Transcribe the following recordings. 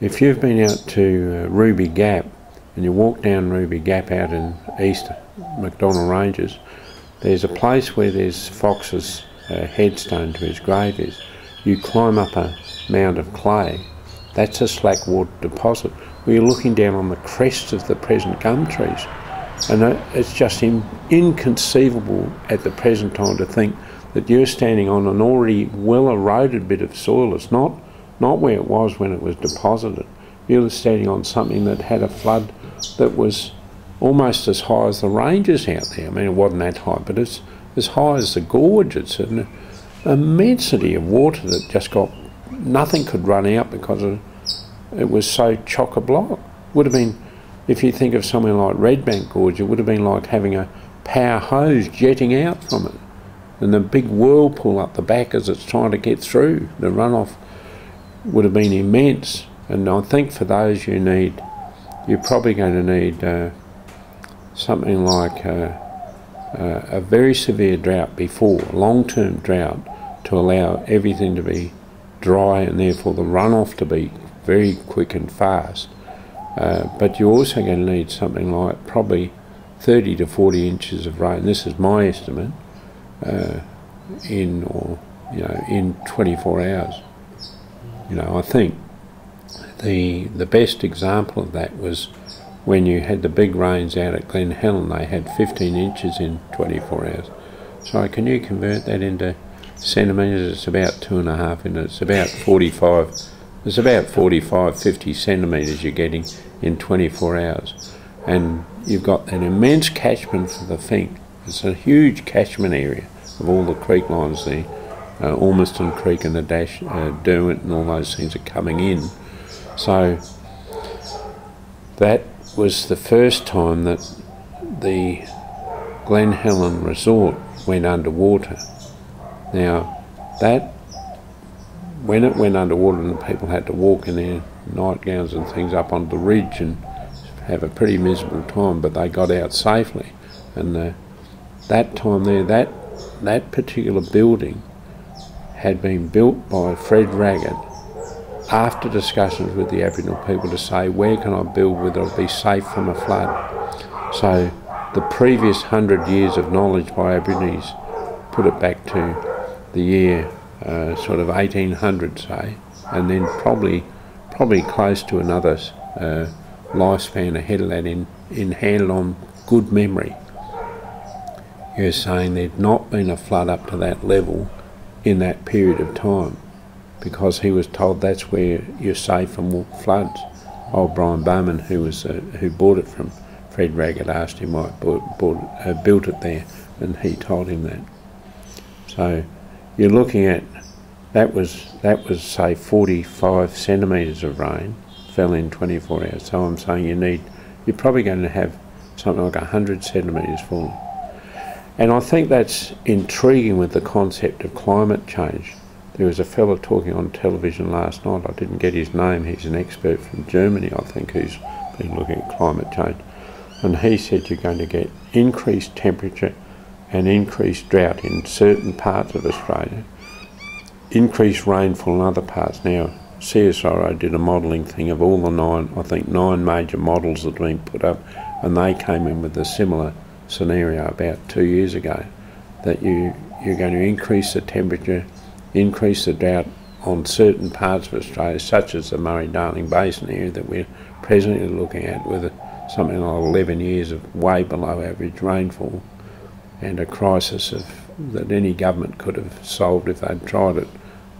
If you've been out to Ruby Gap and you walk down Ruby Gap out in East McDonnell Ranges, there's a place where there's Fox's headstone to his grave is. You climb up a mound of clay, that's a slack water deposit where you're looking down on the crests of the present gum trees. And it's just inconceivable at the present time to think that you're standing on an already well eroded bit of soil. It's not where it was when it was deposited. You're standing on something that had a flood that was almost as high as the ranges out there. I mean, it wasn't that high, but it's as high as the gorge. It's an immensity of water that just got, nothing could run out because it was so chock-a-block. Would have been, if you think of somewhere like Redbank Gorge, it would have been like having a power hose jetting out from it, and the big whirlpool up the back as it's trying to get through. The runoff would have been immense. And I think for those you're probably going to need something like a very severe drought before, a long-term drought, to allow everything to be dry and therefore the runoff to be very quick and fast. But you're also going to need something like probably 30 to 40 inches of rain. This is my estimate in 24 hours. I think the best example of that was when you had the big rains out at Glen Helen. They had 15 inches in 24 hours. So can you convert that into centimetres? It's about 2.5, and it's about 45. It's about 45, 50 centimetres you're getting in 24 hours. And you've got an immense catchment for the Fink. It's a huge catchment area of all the creek lines there. Ormiston Creek and the Derwent and all those things are coming in. So that was the first time that the Glen Helen resort went underwater. Now, when it went underwater and the people had to walk in their nightgowns and things up on the ridge and have a pretty miserable time, but they got out safely. And that time there, that particular building had been built by Fred Raggett after discussions with the Aboriginal people to say, where can I build where it'll be safe from a flood? So the previous 100 years of knowledge by Aborigines put it back to the year sort of 1800, say, and then probably close to another lifespan ahead of that in handled on good memory. You're saying there'd not been a flood up to that level in that period of time, because he was told that's where you're safe from floods. Old Brian Bowman, who bought it from Fred Raggett, asked him why built it there, and he told him that. So you're looking at that was say 45 centimetres of rain fell in 24 hours. So I'm saying you're probably going to have something like 100 centimetres falling. And I think that's intriguing with the concept of climate change. There was a fellow talking on television last night, I didn't get his name, he's an expert from Germany, I think, who's been looking at climate change. And he said you're going to get increased temperature and increased drought in certain parts of Australia, increased rainfall in other parts. Now, CSIRO did a modelling thing of all the nine major models that have been put up, and they came in with a similar scenario about 2 years ago, that you're going to increase the temperature, increase the drought on certain parts of Australia, such as the Murray-Darling Basin area that we're presently looking at, with something like 11 years of way below average rainfall, and a crisis that any government could have solved if they'd tried it,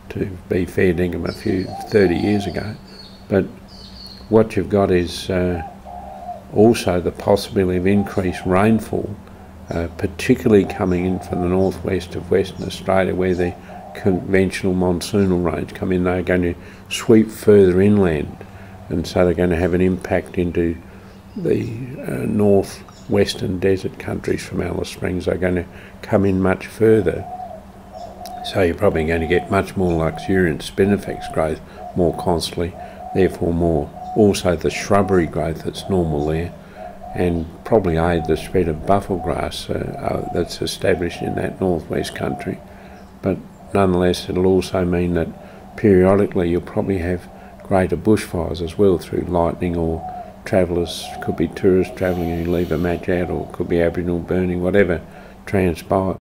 to be fair dinkum, 30 years ago. But what you've got is also the possibility of increased rainfall, particularly coming in from the northwest of Western Australia, where the conventional monsoonal rains come in. They're going to sweep further inland, and so they're going to have an impact into the northwestern desert countries from Alice Springs. They're going to come in much further, so you're probably going to get much more luxuriant spinifex growth more constantly, therefore more also the shrubbery growth that's normal there, and probably aid the spread of buffel grass that's established in that northwest country. But nonetheless, it'll also mean that periodically you'll probably have greater bushfires as well through lightning, or travellers, could be tourists travelling who leave a match out, or could be Aboriginal burning, whatever transpires.